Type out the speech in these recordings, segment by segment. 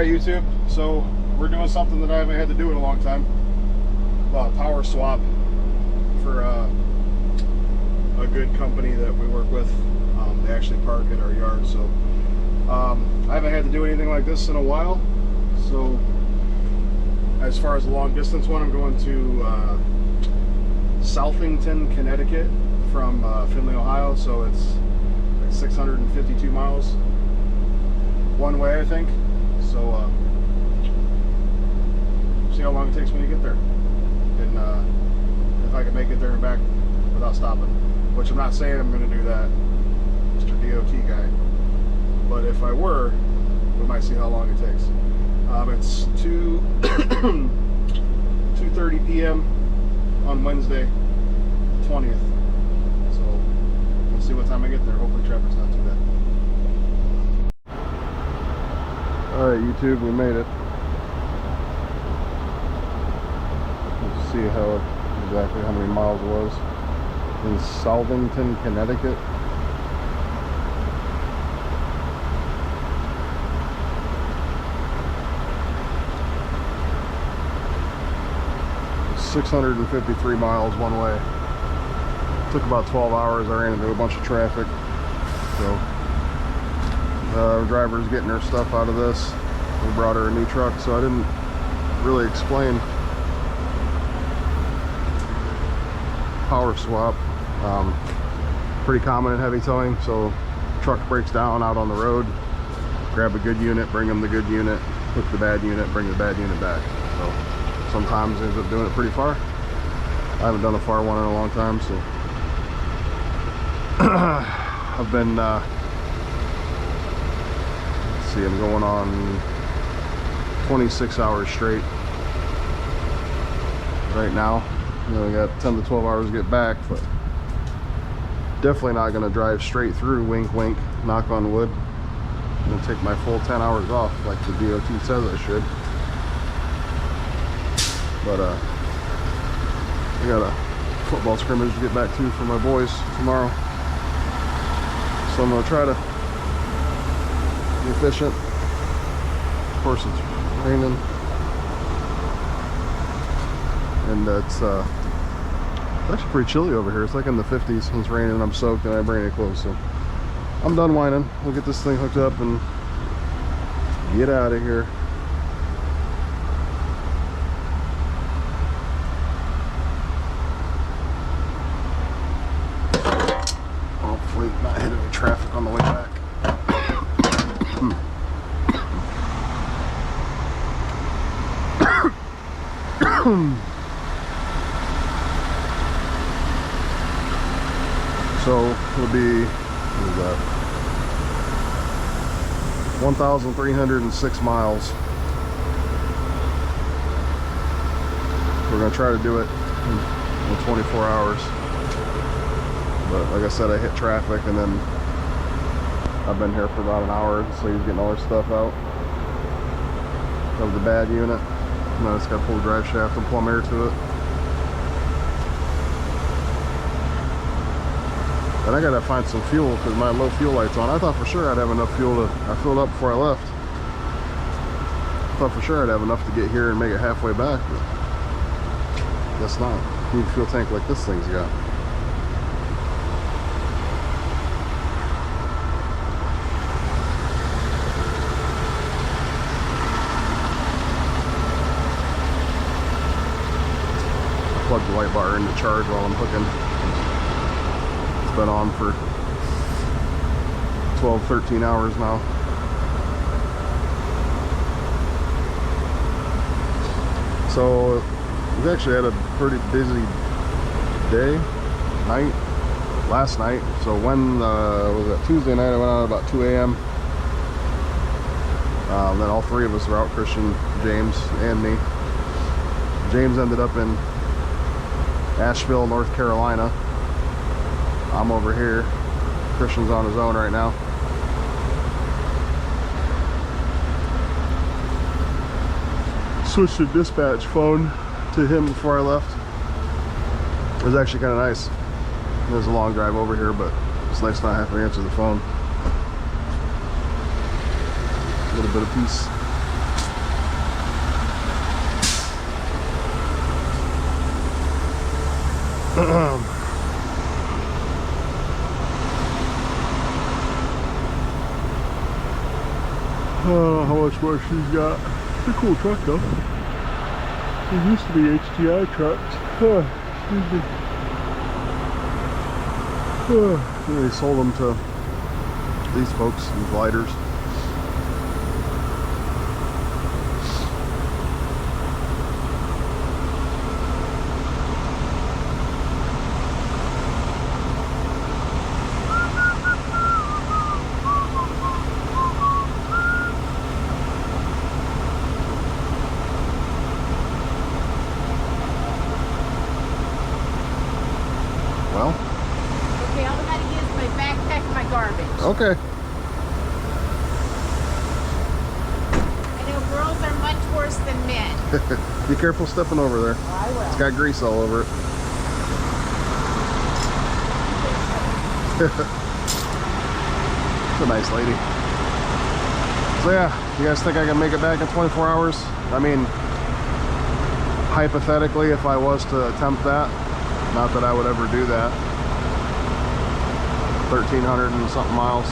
Alright YouTube, so we're doing something that I haven't had to do in a long time. Power swap for a good company that we work with. They actually park at our yard, so I haven't had to do anything like this in a while. So as far as the long distance one, I'm going to Southington, Connecticut from Findlay, Ohio. So it's like 652 miles one way, I think. So see how long it takes me to get there, and if I can make it there and back without stopping, which I'm not saying I'm going to do that, Mr. DOT guy, but if I were, we might see how long it takes. It's 2:30 p.m. on Wednesday 20th, so we'll see what time I get there. Hopefully traffic's not too bad. Alright YouTube, we made it. Let's see exactly how many miles it was. In Southington, Connecticut. It's 653 miles one way. Took about 12 hours. I ran into a bunch of traffic. So the driver's getting her stuff out of this. We brought her a new truck, so I didn't really explain power swap. Pretty common in heavy towing, so truck breaks down out on the road, grab a good unit, bring them the good unit, hook the bad unit, bring the bad unit back. So sometimes ends up doing it pretty far. I haven't done a far one in a long time, so I've been let's see, I'm going on 26 hours straight right now. You know, we got 10 to 12 hours to get back, but definitely not going to drive straight through, wink wink, knock on wood. I'm going to take my full 10 hours off like the DOT says I should. But I got a football scrimmage to get back to for my boys tomorrow, so I'm going to try to be efficient. Of course it's raining, and it's actually pretty chilly over here. It's like in the 50s and it's raining and I'm soaked and I bring any clothes. So I'm done whining. We'll get this thing hooked up and get out of here. Hopefully not hitting any traffic on the way back. So it'll be, what is that, 1,306 miles. We're going to try to do it in 24 hours. But like I said, I hit traffic and then I've been here for about an hour, so he's getting all our stuff out of the bad unit. And then it's got to pull the drive shaft and plumb air to it. And I gotta find some fuel because my low fuel light's on. I thought for sure I'd have enough fuel I filled up before I left. I thought for sure I'd have enough to get here and make it halfway back, but guess not. You need a fuel tank like this thing's got. I plugged the light bar into charge while I'm hooking. Been on for 12-13 hours now. So we've actually had a pretty busy day, last night. So when was that, Tuesday night, I went out about 2 a.m. Then all three of us were out, Christian, James, and me. James ended up in Asheville, North Carolina. I'm over here. Christian's on his own right now. Switched the dispatch phone to him before I left. It was actually kind of nice. It was a long drive over here, but it's nice not having to answer the phone. A little bit of peace. I don't know how much more she's got. It's a cool truck though. It used to be HTI trucks. Excuse me. They sold them to these folks, these gliders. Okay. I know girls are much worse than men. Be careful stepping over there. Oh, I will. It's got grease all over it. It's a nice lady. So yeah, you guys think I can make it back in 24 hours? I mean, hypothetically, if I was to attempt that, not that I would ever do that. 1,300 and something miles.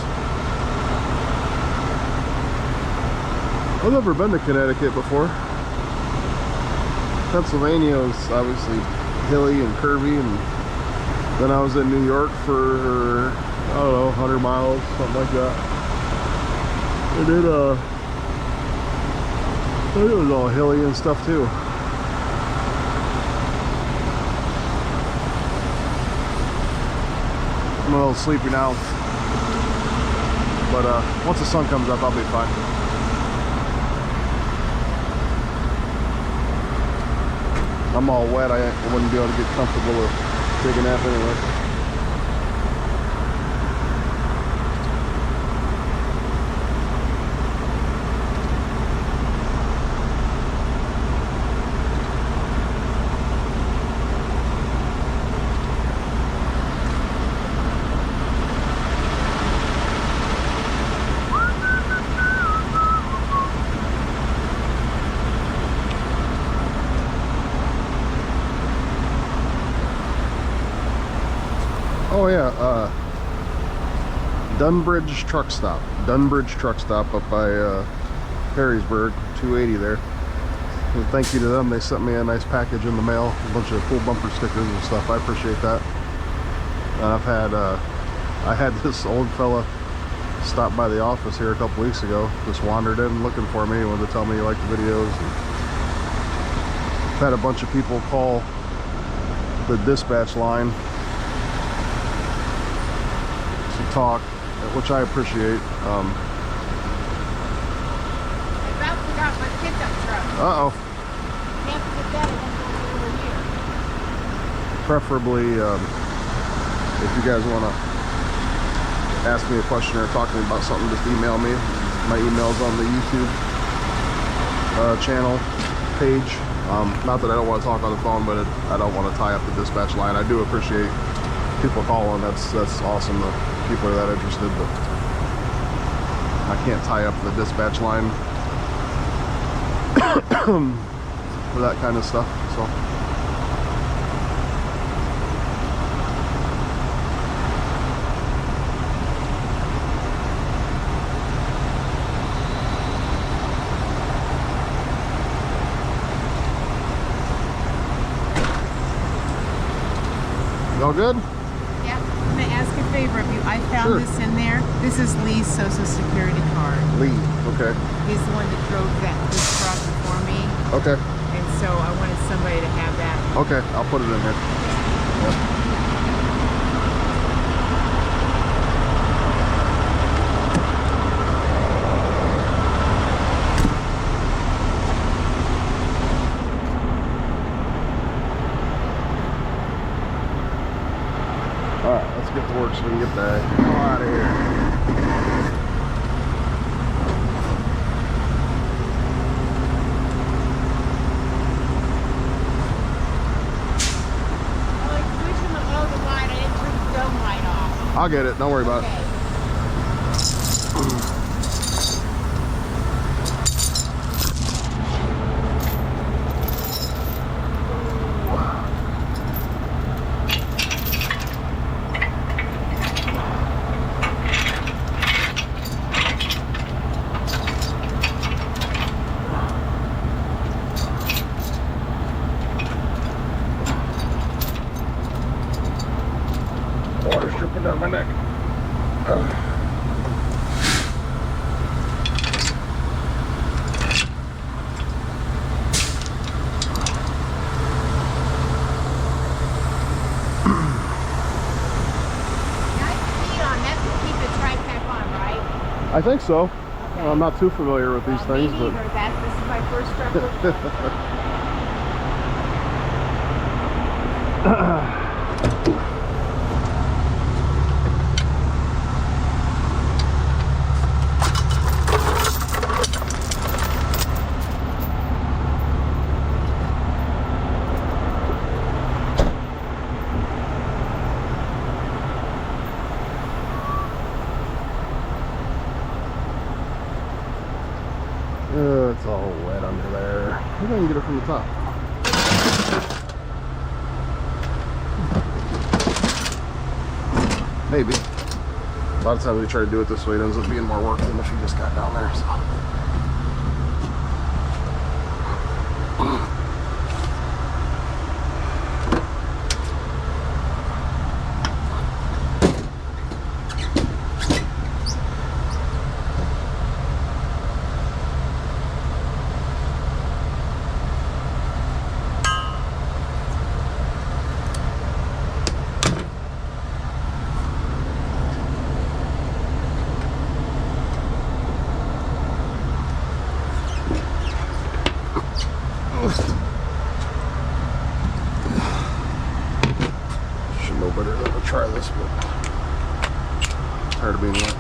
I've never been to Connecticut before. Pennsylvania was obviously hilly and curvy, and then I was in New York for, I don't know, 100 miles, something like that. And it was all hilly and stuff too. I'm a little sleepy now, but once the sun comes up, I'll be fine. I'm all wet. I wouldn't be able to get comfortable to take a nap anyway. Oh yeah, Dunbridge truck stop. Dunbridge truck stop up by Harrisburg, 280 there. And thank you to them. They sent me a nice package in the mail, a bunch of cool bumper stickers and stuff. I appreciate that. I've had I had this old fella stop by the office here a couple weeks ago. Just wandered in looking for me. He wanted to tell me he liked the videos. And I've had a bunch of people call the dispatch line talk, which I appreciate. I about forgot my pickup truck. Uh-oh. You have to get that and then go over here. Preferably, if you guys want to ask me a question or talk to me about something, just email me. My email's on the YouTube channel page. Not that I don't want to talk on the phone, but I don't want to tie up the dispatch line. I do appreciate people calling. That's awesome that people are that interested, but I can't tie up the dispatch line for that kind of stuff. So y'all good? Favor of you. I found Sure. this in there. This is Lee's social security card. Lee, okay. He's the one that drove this truck for me. Okay. And so I wanted somebody to have that. Okay, I'll put it in here. Yep. Alright, let's get to work so we can get the hell out of here. I'll get it, don't worry about it. I think so. Well, I'm not too familiar with these things, Me but neither. This is my first record. It's all wet under there. Maybe I can get it from the top. Maybe. A lot of times we try to do it this way, it ends up being more work than if you just got down there. So. Should know better than to try this, but tired of being wet.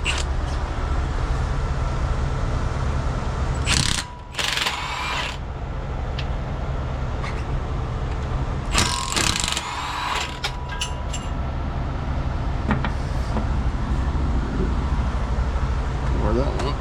Ignore that one.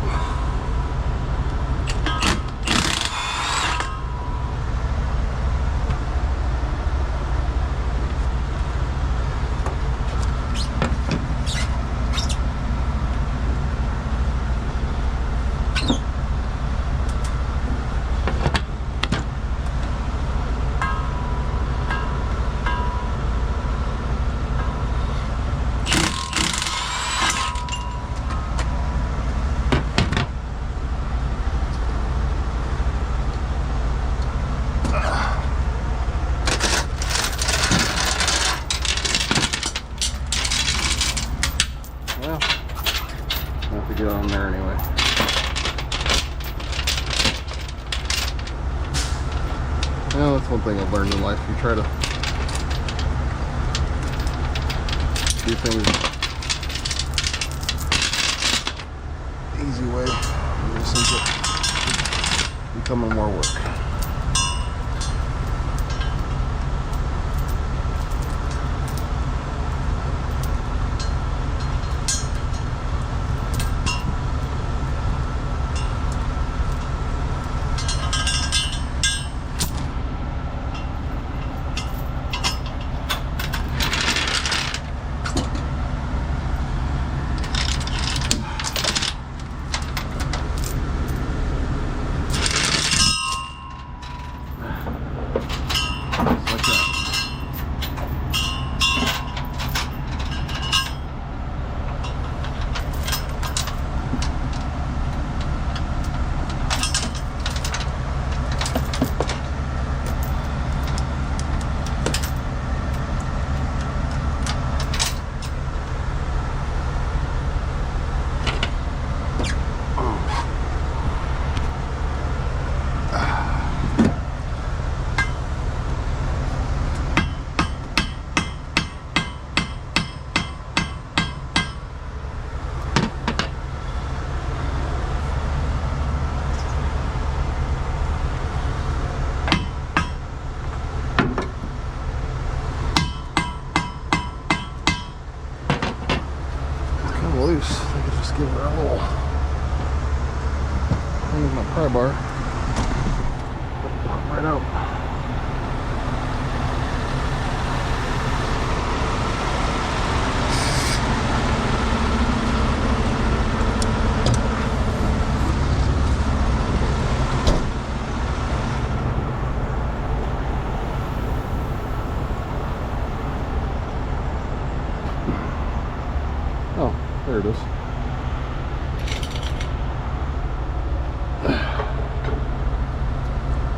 Well, have to get on there anyway. Well, that's one thing I've learned in life. You try to do things the easy way, and it ends up becoming more work. Loose. I could just give her a little thing with my pry bar. Pop right out. Oh, there it is.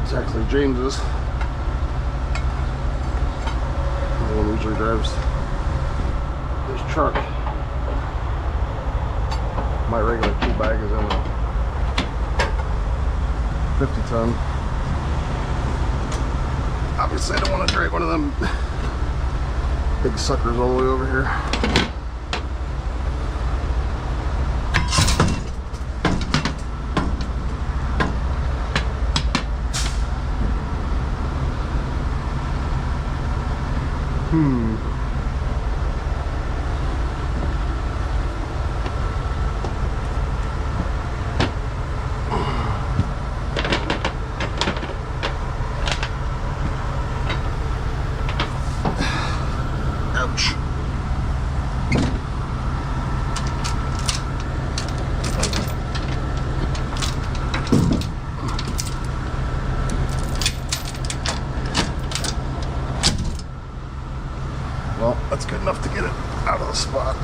It's actually James's. The one who usually drives his truck. My regular bag is in a 50-ton. Obviously, I don't want to drag one of them big suckers all the way over here. Ouch. Well, that's good enough to get it out of the spot.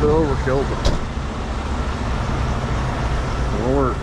Overkill, but it'll work.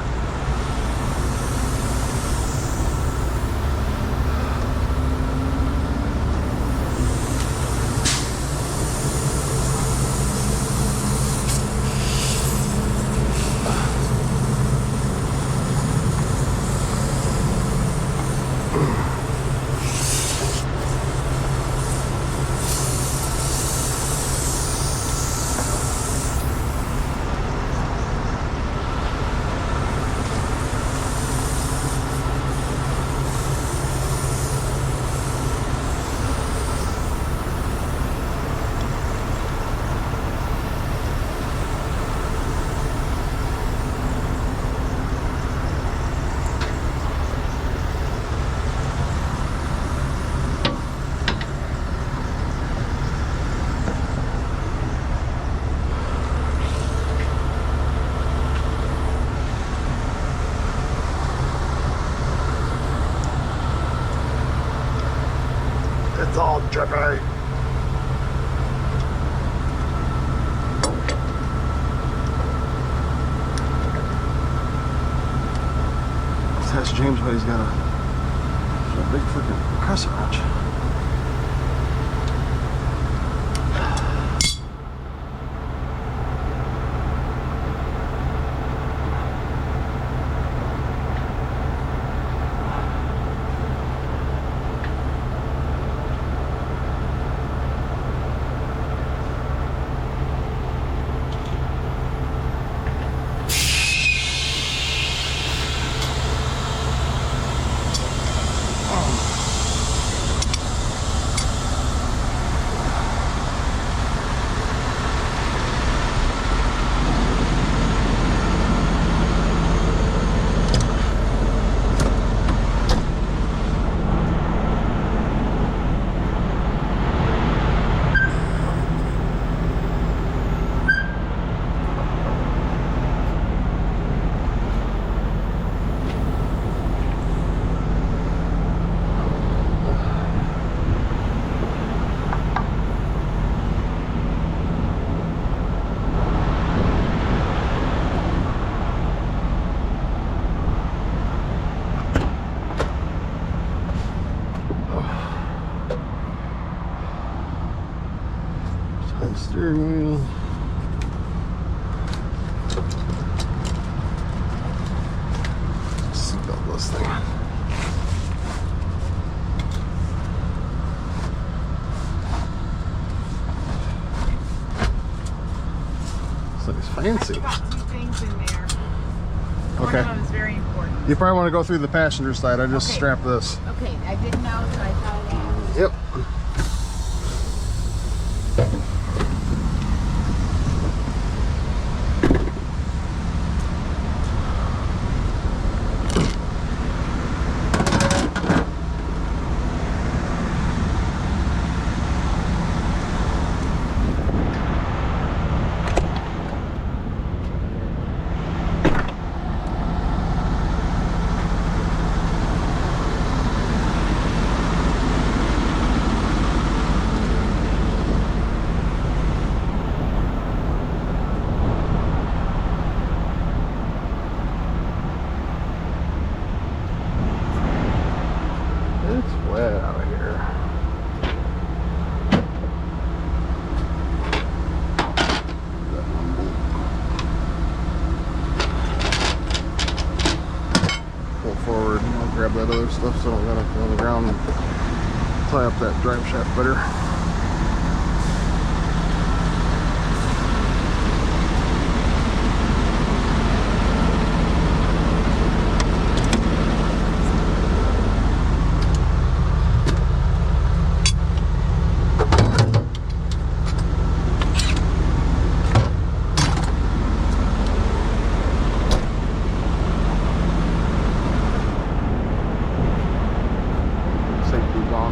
It's all drippy. Let's ask James why he's got a big freaking crescent wrench. Steering wheel. Seatbelt this thing. This thing's fancy. I got 2 things in there. One Okay. of them is very important. You probably want to go through the passenger side. I just Okay. strapped this. Okay, I didn't know, so I thought I'd ask. Yep. It's wet out of here. Pull forward and I'll grab that other stuff so I don't gotta go on the ground and tie up that drive shaft better. Safety's on.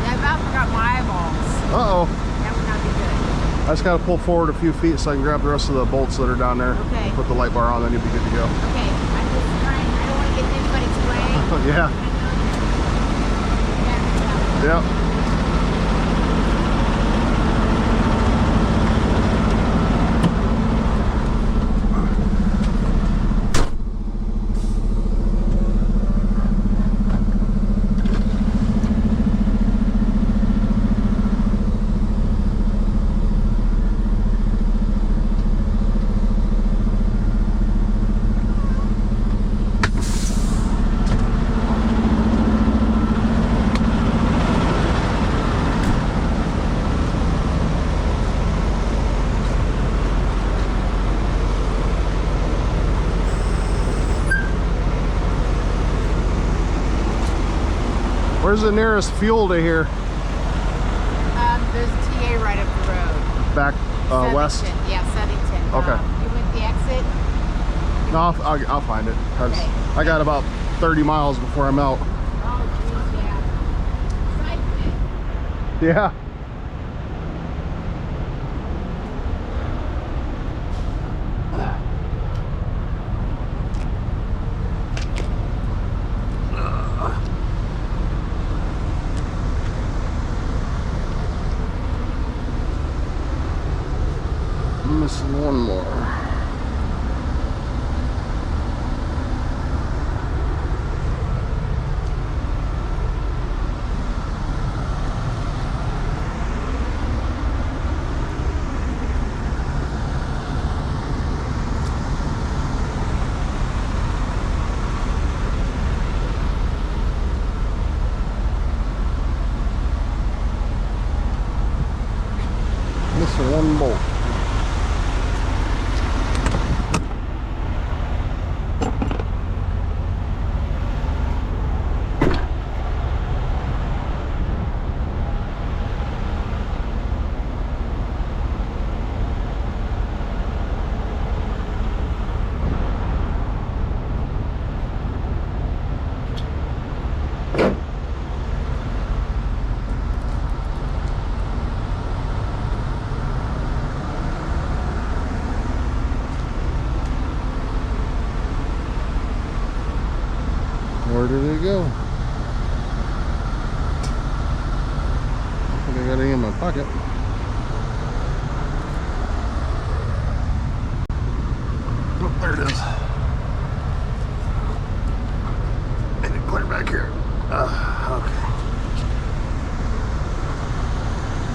Yeah, I about forgot my eyeballs. Uh-oh. That would not be good. I just gotta pull forward a few feet so I can grab the rest of the bolts that are down there. Okay. Put the light bar on, then you'll be good to go. Okay, I'm just trying, I don't want to get in anybody's way. Yeah. Yeah. Yep. Where's the nearest fuel to here? There's a TA right up the road. Back west? Southington. Yeah, Southington. Okay. You went the exit? No, I'll find it. 'Cause Okay. I got about 30 miles before I'm out. Oh, geez, yeah. Excitement. Yeah. I'm missing one more. Missing one bolt. got any in my pocket. Oh, there it is. Need to clear back here. Okay.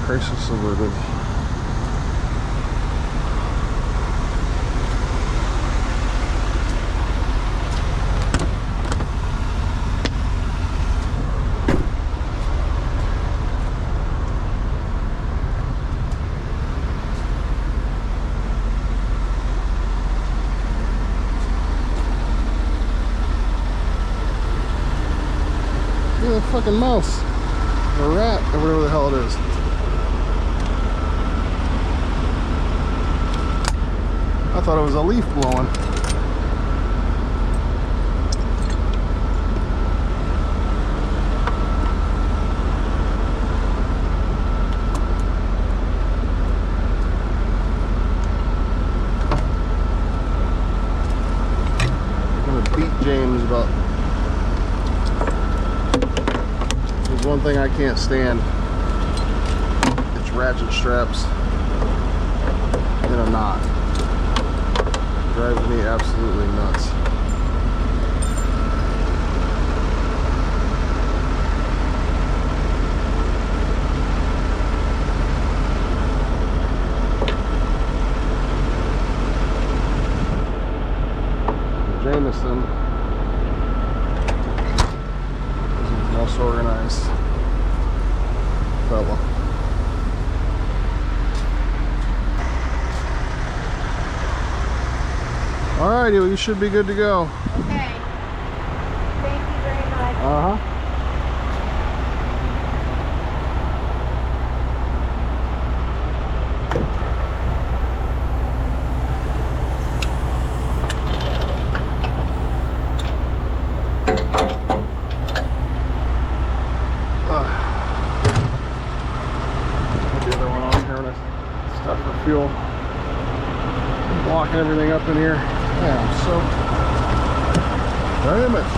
Crisis averted. A fucking mouse or a rat or whatever the hell it is. I thought it was a leaf blowing. I'm gonna beat James about. One thing I can't stand, it's ratchet straps in a knot. Drives me absolutely nuts. Jameson is the most organized fella. Alrighty, well, you should be good to go. Okay. Thank you very much. Uh-huh. Stuff for fuel. Blocking everything up in here. Yeah, I'm so very much.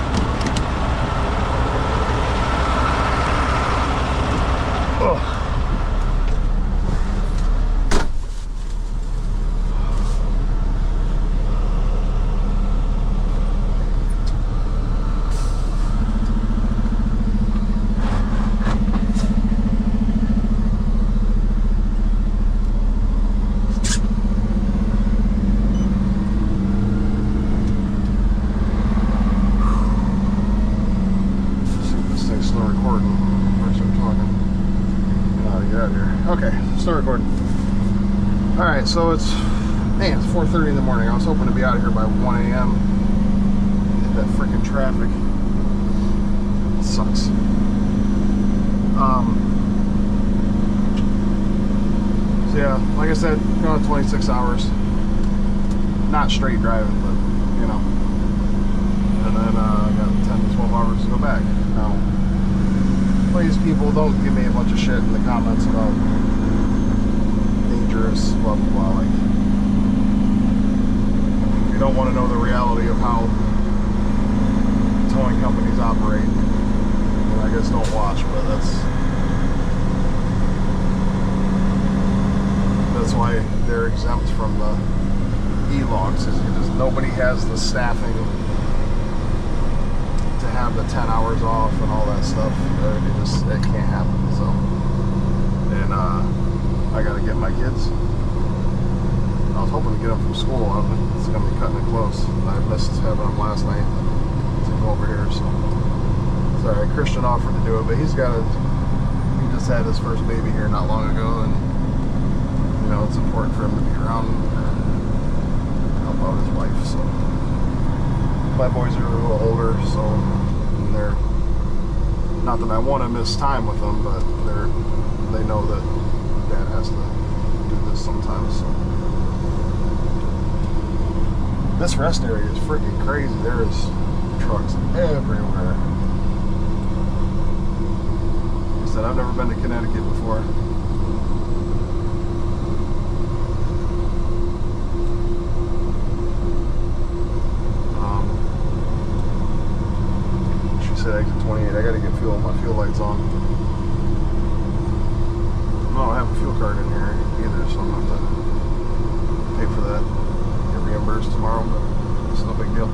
Ugh. Okay, start recording. Alright, so it's 4:30 in the morning. I was hoping to be out of here by 1 a.m. Hit that freaking traffic. It sucks. So yeah, like I said, going 26 hours. Not straight driving, but you know. And then I got 10 to 12 hours to go back. Now, please, people, don't give me a bunch of shit in the comments about dangerous, blah blah blah. Like, you don't want to know the reality of how towing companies operate. And I guess don't watch, but that's why they're exempt from the e-logs. Is because nobody has the staffing to have the 10 hours off and all that stuff. It can't happen. So, and I gotta get my kids. I was hoping to get them from school. It's gonna be cutting it close. I missed having them last night to go over here. So, sorry, Christian offered to do it, but he just had his first baby here not long ago, and you know it's important for him to be around and help out his wife. So. My boys are a little older, so they're not that I want to miss time with them, but they know that Dad has to do this sometimes. So. This rest area is freaking crazy. There's trucks everywhere. Like I said, I've never been to Connecticut before. Exit 28. I gotta get my fuel lights on. don't have a fuel card in here either, so I'm going to have to pay for that. Get reimbursed tomorrow, but it's no big deal.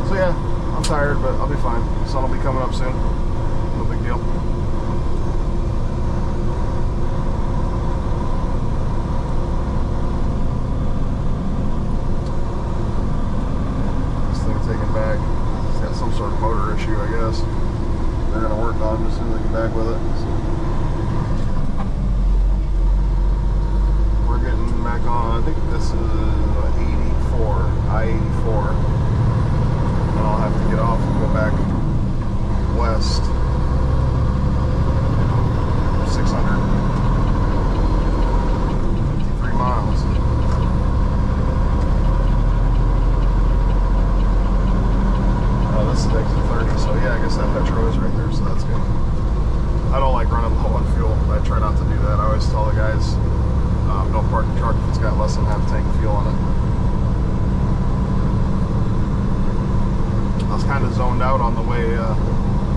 So yeah, I'm tired, but I'll be fine. The sun will be coming up soon. No big deal. This thing taken back. It's got some sort of motor issue, I guess. They're gonna work on it as soon as they get back with it. So we're getting back on. I think this is 84, I-84. And I'll have to get off and go back west 653 miles. Oh, this is exit 30, so yeah, I guess that Petro is right there, so that's good. I don't like running low on fuel. I try not to do that. I always tell the guys, don't park the truck if it's got less than half tank of fuel on it. I was kind of zoned out on the way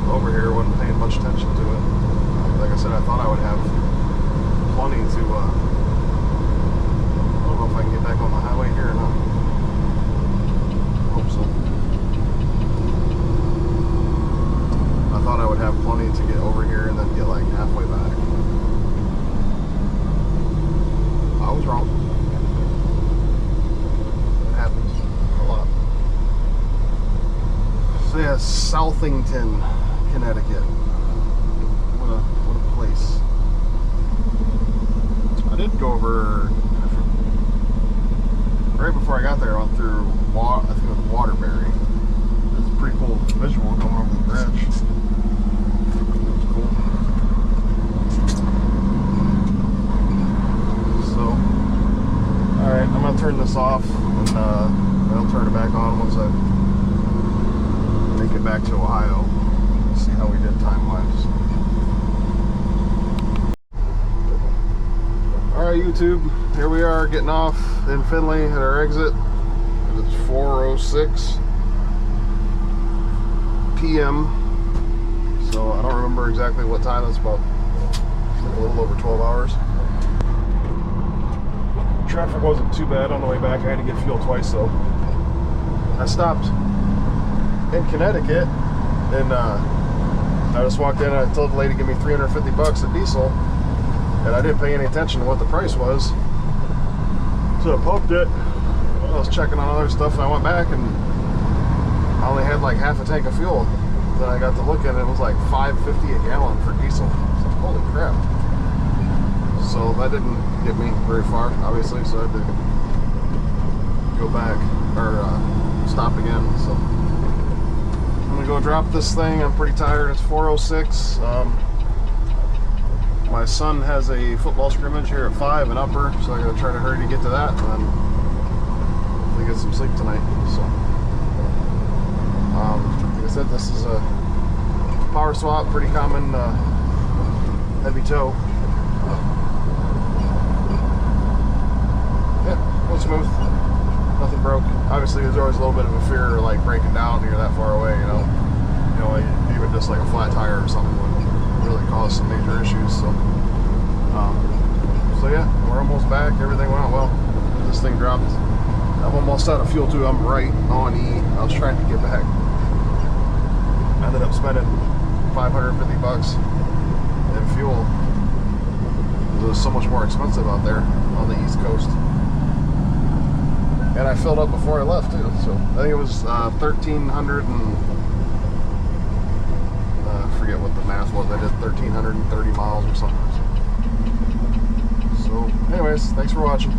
over here, wasn't paying much attention to it. Like I said, I thought I would have plenty to, I don't know if I can get back on the highway here or not. Hope so. I thought I would have plenty to get over here and then get like halfway back. I was wrong. It happens a lot. So yeah, Southington, Connecticut. What a place. I did go over right before I got there. I went through I think it was Waterbury. It's a pretty cool visual going over the bridge. It was cool. So, all right, I'm gonna turn this off and I'll turn it back on once I make it back to Ohio. See how we did time-wise. Alright, YouTube, here we are getting off in Findlay at our exit. It's 4:06 p.m. So I don't remember exactly what time. It's about a little over 12 hours. Traffic wasn't too bad on the way back. I had to get fuel twice though. I stopped in Connecticut and I just walked in and I told the lady to give me $350 of diesel, and I didn't pay any attention to what the price was, so I pumped it. I was checking on other stuff and I went back and I only had like half a tank of fuel. Then I got to look at it, it was like $5.50 a gallon for diesel. So holy crap. So that didn't get me very far, obviously, so I had to go back or stop again. So I'm gonna go drop this thing. I'm pretty tired. It's 4:06. My son has a football scrimmage here at 5 in Upper, so I gotta try to hurry to get to that and then hopefully get some sleep tonight. So like I said, this is a power swap, pretty common heavy tow. Yeah, went smooth. Nothing broke. Obviously, there's always a little bit of a fear of like breaking down when you're that far away, you know. Even just like a flat tire or something would really cause some major issues. So, so yeah, we're almost back. Everything went out well. This thing dropped. I'm almost out of fuel too. I'm right on E. I was trying to get back. I ended up spending $550 in fuel. It was so much more expensive out there on the East Coast. And I filled up before I left too, so I think it was 1,300 and I forget what the math was. I did 1,330 miles or something. So anyways, thanks for watching.